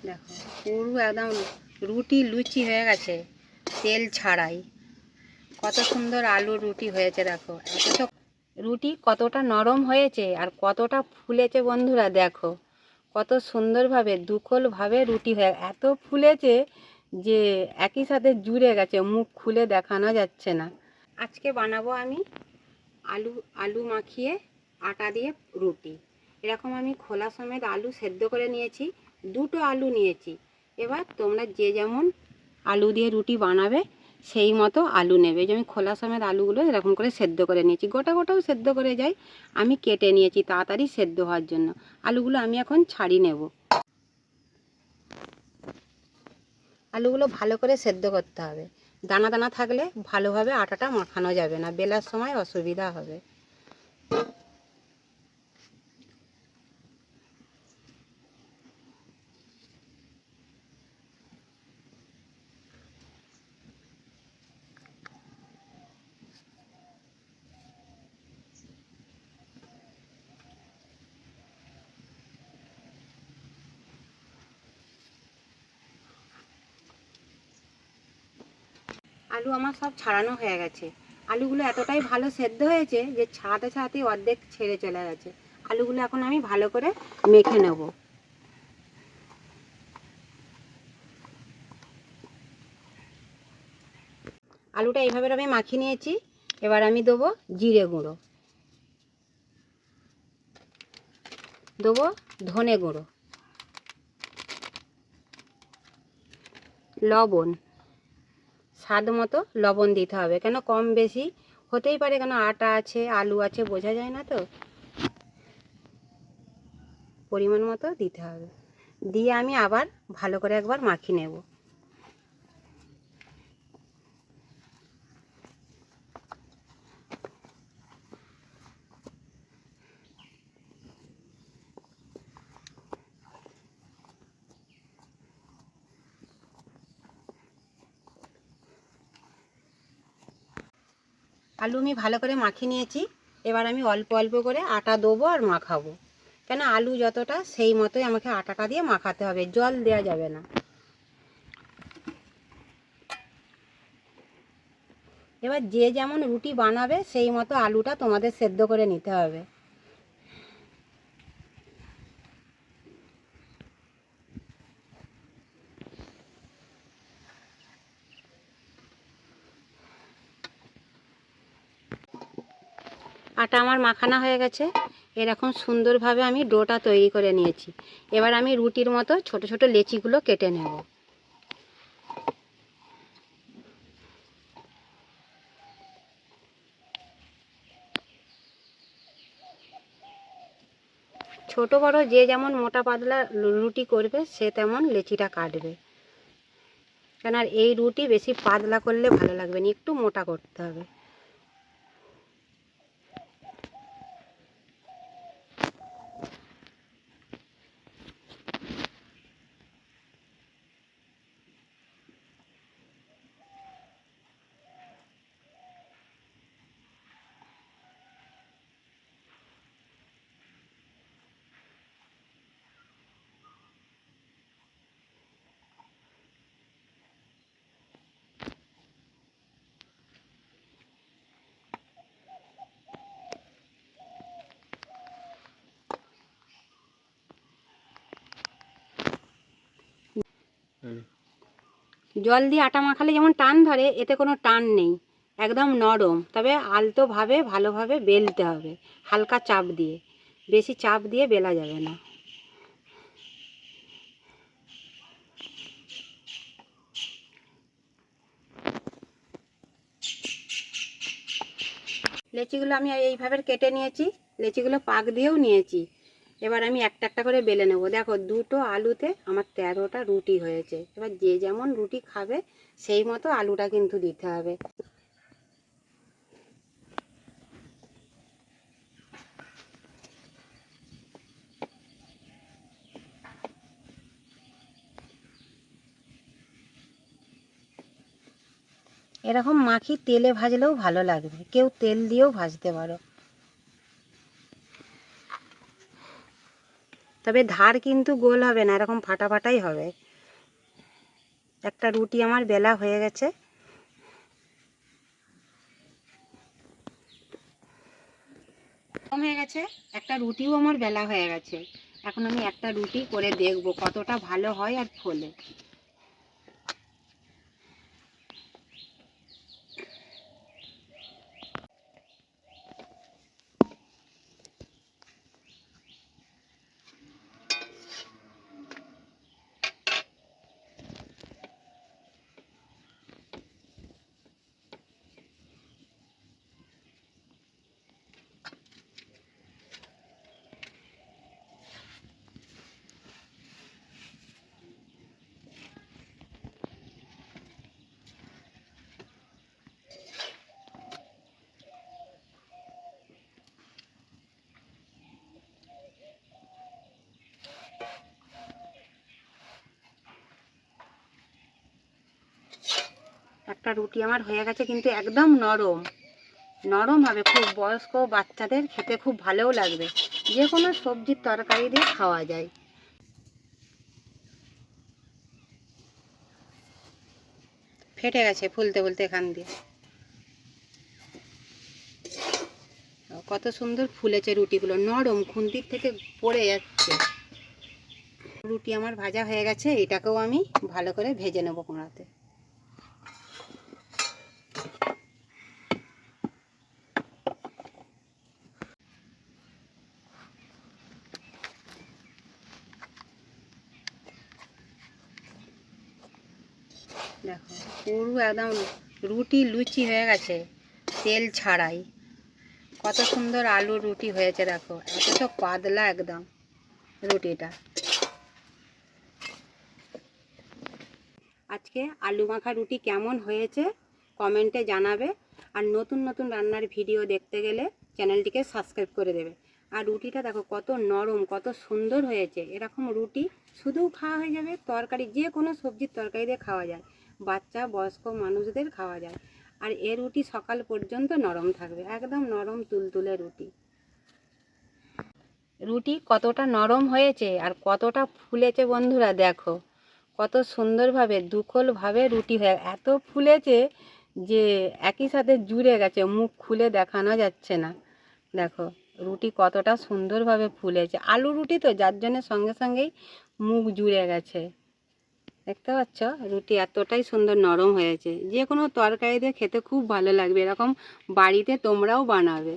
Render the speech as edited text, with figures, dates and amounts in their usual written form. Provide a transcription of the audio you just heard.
দেখো পুরো একদম রুটি লুচি হয়ে গেছে, তেল ছাড়াই। কত সুন্দর আলুর রুটি হয়েছে দেখো। অথচ রুটি কতটা নরম হয়েছে আর কতটা ফুলেছে বন্ধুরা, দেখো কত সুন্দরভাবে দুকোলভাবে রুটি হয়ে এত ফুলেছে যে একই সাথে জুড়ে গেছে, মুখ খুলে দেখানো যাচ্ছে না। আজকে বানাবো আমি আলু আলু মাখিয়ে আটা দিয়ে রুটি। এরকম আমি খোলা সমেত আলু সেদ্ধ করে নিয়েছি, দুটো আলু নিয়েছি। এবার তোমরা যে যেমন আলু দিয়ে রুটি বানাবে সেই মতো আলু নেবে। যে আমি খোলা সমেত আলুগুলো এরকম করে সেদ্ধ করে নিয়েছি, গোটা গোটাও সেদ্ধ করে যাই, আমি কেটে নিয়েছি তাড়াতাড়ি সেদ্ধ হওয়ার জন্য। আলুগুলো আমি এখন ছাড়িয়ে নেব। আলুগুলো ভালো করে সেদ্ধ করতে হবে, দানা দানা থাকলে ভালোভাবে আটাটা মাখানো যাবে না, বেলার সময় অসুবিধা হবে। আলু আমার সব ছাড়ানো হয়ে গেছে। আলুগুলো এতটাই ভালো সেদ্ধ হয়েছে যে ছাড়াতে ছাড়াতেই অর্ধেক ছেড়ে চলে গেছে। আলুগুলো এখন আমি ভালো করে মেখে নেব। আলুটা এইভাবে আমি মাখিয়ে নিয়েছি। এবার আমি দেবো জিরে গুঁড়ো, দেবো ধনে গুঁড়ো, লবণ, স্বাদ মতো লবণ দিতে হবে, কেন কম বেশি হতেই পারে, কেন আটা আছে আলু আছে বোঝা যায় না তো, পরিমাণ মতো দিতে হবে। দিয়ে আমি আবার ভালো করে একবার মাখিয়ে নেব। আলু আমি ভালো করে মাখিয়ে নিয়েছি। এবার আমি অল্প অল্প করে আটা দেবো আর মাখাবো, কেন আলু যতটা সেই মতোই আমাকে আটাটা দিয়ে মাখাতে হবে, জল দেওয়া যাবে না। এবার যে যেমন রুটি বানাবে সেই মতো আলুটা তোমাদের সেদ্ধ করে নিতে হবে। আটা আমার মাখানো হয়ে গেছে, এরকম সুন্দরভাবে আমি ডোটা তৈরি করে নিয়েছি। এবার আমি রুটির মতো ছোট ছোট লেচিগুলো কেটে নেব। ছোট বড় যে যেমন মোটা পাতলা রুটি করবে সে তেমন লেচিটা কাটবে, কেন আর এই রুটি বেশি পাতলা করলে ভালো লাগবে না, একটু মোটা করতে হবে। জল দিয়ে আটা মাখালে যেমন টান ধরে, এতে কোনো টান নেই, একদম নরম, তবে আলতোভাবে ভালোভাবে বেলতে হবে, হালকা চাপ দিয়ে, বেশি চাপ দিয়ে বেলা যাবে না। লেচিগুলো আমি এইভাবে কেটে নিয়েছি, লেচিগুলো পাক দিয়েও নিয়েছি। এবার আমি একটা একটা করে বেলে নেব। দেখো দুটো আলুতে আমার 13টা রুটি হয়েছে। এবার যে যেমন রুটি খাবে সেই মতো আলুটা কিন্তু দিতে হবে। এরকম মাখি তেলে ভাজলেও ভালো লাগবে, কেউ তেল দিয়েও ভাজতে পারো। তবে ধার কিন্তু গোল হবে না, এরকম ফাটা ফাটাই হবে। একটা রুটি আমার বেলা হয়ে গেছে। হয়ে গেছে, একটা রুটিও আমার বেলা হয়ে গেছে। এখন আমি একটা রুটি করে দেখব কতটা ভালো হয় আর ফোলে। একটা রুটি আমার হয়ে গেছে, কিন্তু একদম নরম নরম হবে, খুব বয়স্ক বাচ্চাদের খেতে খুব ভালোও লাগবে, যে কোনো সবজির তরকারি দিয়ে খাওয়া যায়। ফেটে গেছে ফুলতে ফুলতে এখান দিয়ে। কত সুন্দর ফুলেছে রুটিগুলো, নরম, খুন্তির থেকে পড়ে যাচ্ছে। রুটি আমার ভাজা হয়ে গেছে, এটাকেও আমি ভালো করে ভেজে নেবো কড়াতে। দেখো পুরো একদম রুটি লুচি হয়ে গেছে, তেল ছাড়াই। কত সুন্দর আলুর রুটি হয়েছে দেখো, এত পাতলা একদম রুটিটা। আজকে আলু মাখা রুটি কেমন হয়েছে কমেন্টে জানাবে। আর নতুন নতুন রান্নার ভিডিও দেখতে গেলে চ্যানেলটিকে সাবস্ক্রাইব করে দেবে। আর রুটিটা দেখো কত নরম, কত সুন্দর হয়েছে। এরকম রুটি শুধুও খাওয়া হয়ে যাবে, তরকারি যে কোনো সবজির তরকারি দিয়ে খাওয়া যায়, বাচ্চা বয়স্ক মানুষদের খাওয়া যায়। আর এ রুটি সকাল পর্যন্ত নরম থাকবে, একদম নরম তুলতুলে রুটি। রুটি কতটা নরম হয়েছে আর কতটা ফুলেছে বন্ধুরা, দেখো কত সুন্দরভাবে দুকোলভাবে রুটি হয়ে এত ফুলেছে যে একই সাথে জুড়ে গেছে, মুখ খুলে দেখানো যাচ্ছে না। দেখো রুটি কতটা সুন্দরভাবে ফুলেছে, আলু রুটি তো যার জন্য সঙ্গে সঙ্গেই মুখ জুড়ে গেছে। দেখতে পাচ্ছ রুটি এতটাই সুন্দর নরম হয়েছে, যে কোনো তরকারি দিয়ে খেতে খুব ভালো লাগবে। এরকম বাড়িতে তোমরাও বানাবে।